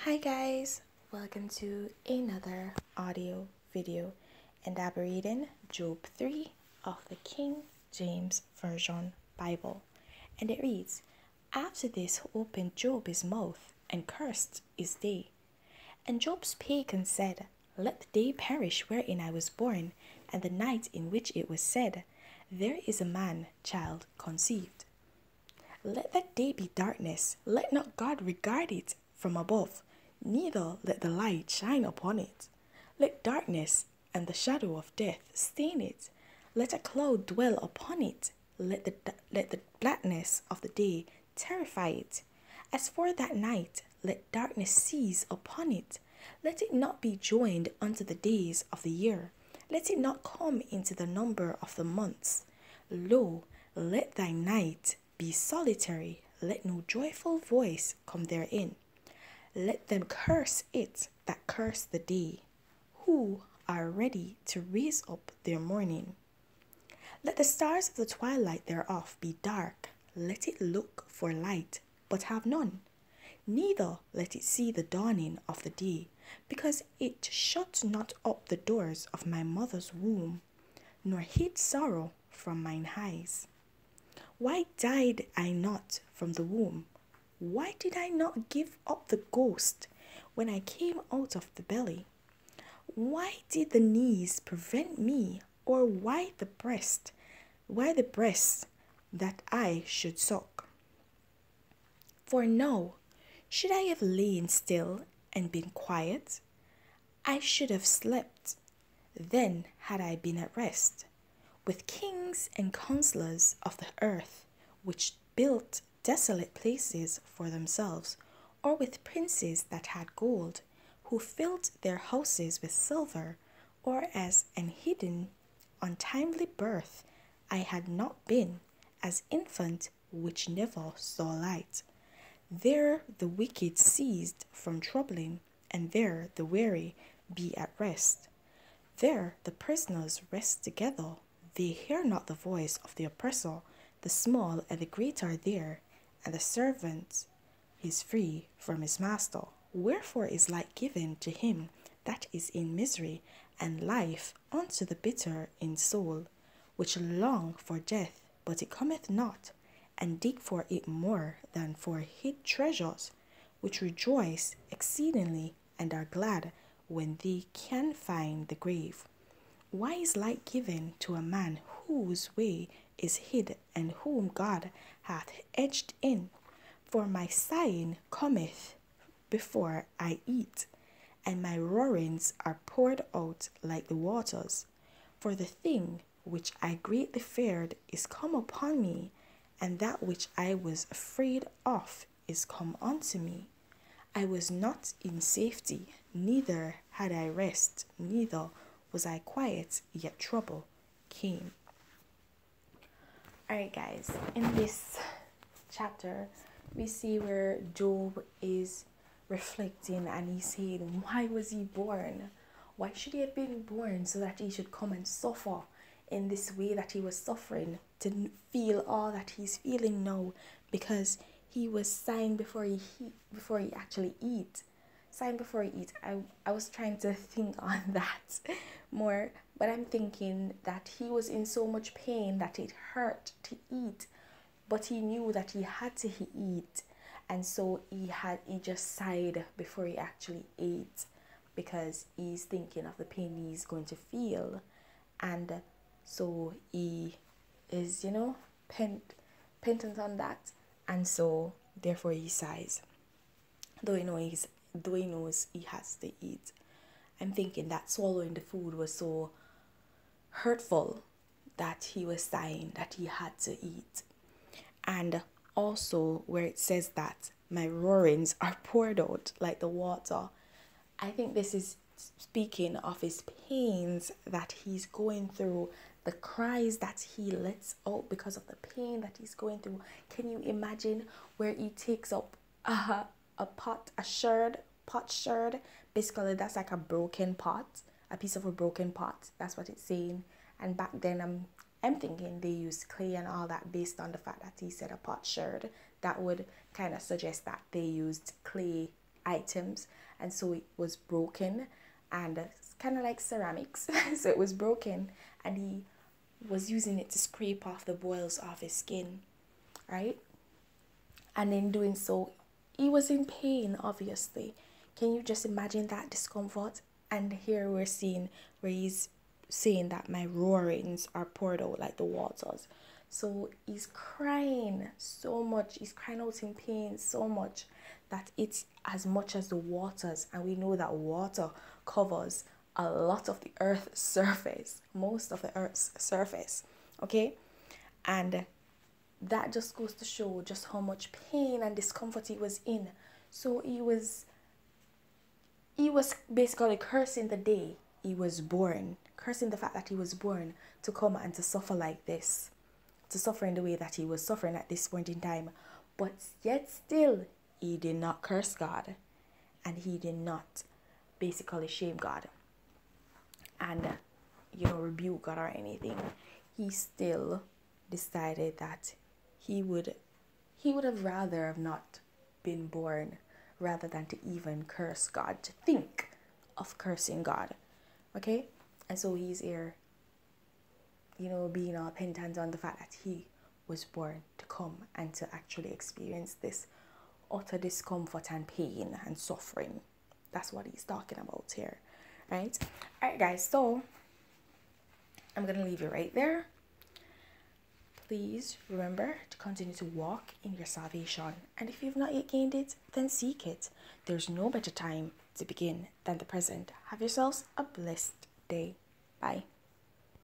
Hi guys, welcome to another audio video, and I'm reading Job 3 of the King James Version Bible, and it reads, After this opened Job his mouth and cursed his day. And Job spake and said, Let the day perish wherein I was born, and the night in which it was said, There is a man child conceived. Let that day be darkness, let not God regard it from above, neither let the light shine upon it. Let darkness and the shadow of death stain it. Let a cloud dwell upon it. Let the blackness of the day terrify it. As for that night, let darkness seize upon it. Let it not be joined unto the days of the year. Let it not come into the number of the months. Lo, let thy night be solitary, let no joyful voice come therein. Let them curse it that curse the day, who are ready to raise up their mourning. Let the stars of the twilight thereof be dark, let it look for light, but have none. Neither let it see the dawning of the day, because it shut not up the doors of my mother's womb, nor hid sorrow from mine eyes. Why died I not from the womb? Why did I not give up the ghost when I came out of the belly? Why did the knees prevent me, or why the breast? Why the breasts that I should suck? For now, should I have lain still and been quiet? I should have slept. Then had I been at rest. With kings and counselors of the earth, which built desolate places for themselves, or with princes that had gold, who filled their houses with silver, or as an hidden, untimely birth, I had not been, as infant which never saw light. There the wicked ceased from troubling, and there the weary be at rest. There the prisoners rest together, they hear not the voice of the oppressor. The small and the great are there, and the servant is free from his master. Wherefore is light given to him that is in misery, and life unto the bitter in soul, which long for death, but it cometh not, and dig for it more than for hid treasures, which rejoice exceedingly, and are glad when they can find the grave. Why is light given to a man whose way is hid, and whom God hath edged in? For my sighing cometh before I eat, and my roarings are poured out like the waters. For the thing which I greatly feared is come upon me, and that which I was afraid of is come unto me. I was not in safety, neither had I rest, neither was I quiet, yet trouble came. Alright guys, in this chapter, we see where Job is reflecting and he's saying, why was he born? Why should he have been born so that he should come and suffer in this way that he was suffering, to feel all that he's feeling now, because he was sighing before he actually eat. Sighing before he eat. I was trying to think on that more, but I'm thinking that he was in so much pain that it hurt to eat, but he knew that he had to eat, and so he just sighed before he actually ate, because he's thinking of the pain he's going to feel, and so he is, penitent on that, and so therefore he sighs, though he knows he has to eat. I'm thinking that swallowing the food was so hurtful that he was sighing that he had to eat. And also where it says that my roarings are poured out like the water, I think this is speaking of his pains that he's going through, the cries that he lets out because of the pain that he's going through. Can you imagine where he takes up a potsherd? Basically, that's like a broken pot, a piece of a broken pot. That's what it's saying. And back then, I'm thinking they used clay and all that, based on the fact that he said a potsherd. That would kind of suggest that they used clay items, and so it was broken, and it's kind of like ceramics. So it was broken, and he was using it to scrape off the boils off his skin, right? And in doing so, he was in pain, obviously. Can you just imagine that discomfort? And here we're seeing where he's saying that my roarings are poured out like the waters. So he's crying so much, he's crying out in pain so much that it's as much as the waters. And we know that water covers a lot of the earth's surface, most of the earth's surface, okay? And that just goes to show just how much pain and discomfort he was in. So he was basically cursing the day he was born, cursing the fact that he was born to come and to suffer like this, to suffer in the way that he was suffering at this point in time. But yet still, he did not curse God, and he did not basically shame God and, rebuke God or anything. He still decided that he would have rather have not been born rather than to even curse God, to think of cursing God. Okay? And so he's here, being all penitent on the fact that he was born to come and to actually experience this utter discomfort and pain and suffering. That's what he's talking about here. Right? Alright guys, so I'm gonna leave you right there. Please remember to continue to walk in your salvation. And if you've not yet gained it, then seek it. There's no better time to begin than the present. Have yourselves a blessed day. Bye.